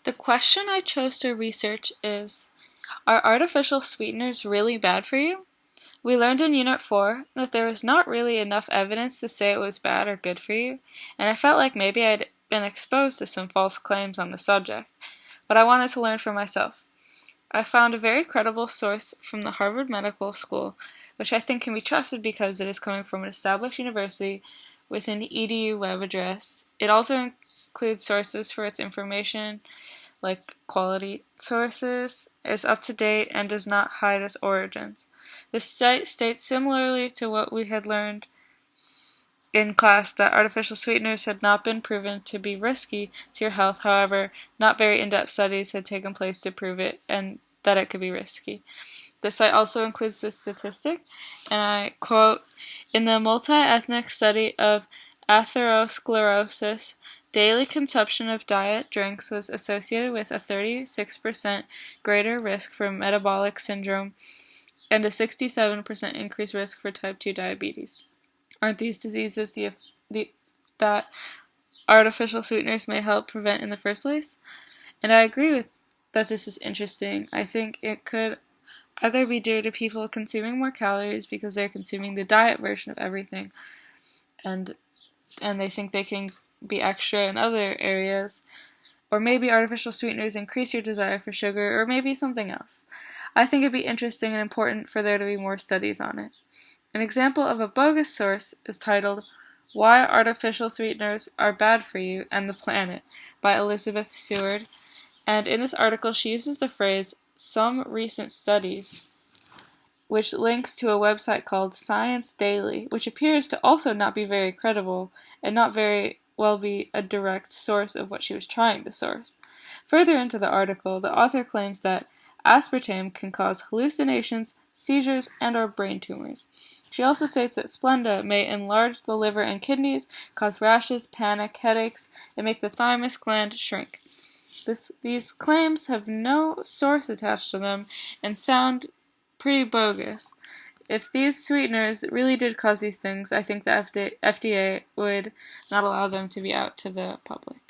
The question I chose to research is, are artificial sweeteners really bad for you? We learned in Unit 4 that there was not really enough evidence to say it was bad or good for you, and I felt like maybe I'd been exposed to some false claims on the subject, but I wanted to learn for myself. I found a very credible source from the Harvard Medical School, which I think can be trusted because it is coming from an established university with an edu web address. It also includes sources for its information, like quality sources, is up to date, and does not hide its origins. The site states similarly to what we had learned in class that artificial sweeteners had not been proven to be risky to your health. However, not very in-depth studies had taken place to prove it and that it could be risky. The site also includes this statistic, and I quote, "In the multi-ethnic study of atherosclerosis, daily consumption of diet drinks was associated with a 36% greater risk for metabolic syndrome and a 67% increased risk for type 2 diabetes. Aren't these diseases that artificial sweeteners may help prevent in the first place?" And I agree with that this is interesting. I think it could either be due to people consuming more calories because they're consuming the diet version of everything, and they think they can be extra in other areas, or maybe artificial sweeteners increase your desire for sugar, or maybe something else. I think it'd be interesting and important for there to be more studies on it. An example of a bogus source is titled "Why Artificial Sweeteners Are Bad for You and the Planet" by Elizabeth Seward, and in this article she uses the phrase "some recent studies," which links to a website called Science Daily, which appears to also not be very credible and not very well be a direct source of what she was trying to source. Further into the article, the author claims that aspartame can cause hallucinations, seizures, and/or brain tumors. She also states that Splenda may enlarge the liver and kidneys, cause rashes, panic, headaches, and make the thymus gland shrink. These claims have no source attached to them and sound pretty bogus. If these sweeteners really did cause these things, I think the FDA would not allow them to be out to the public.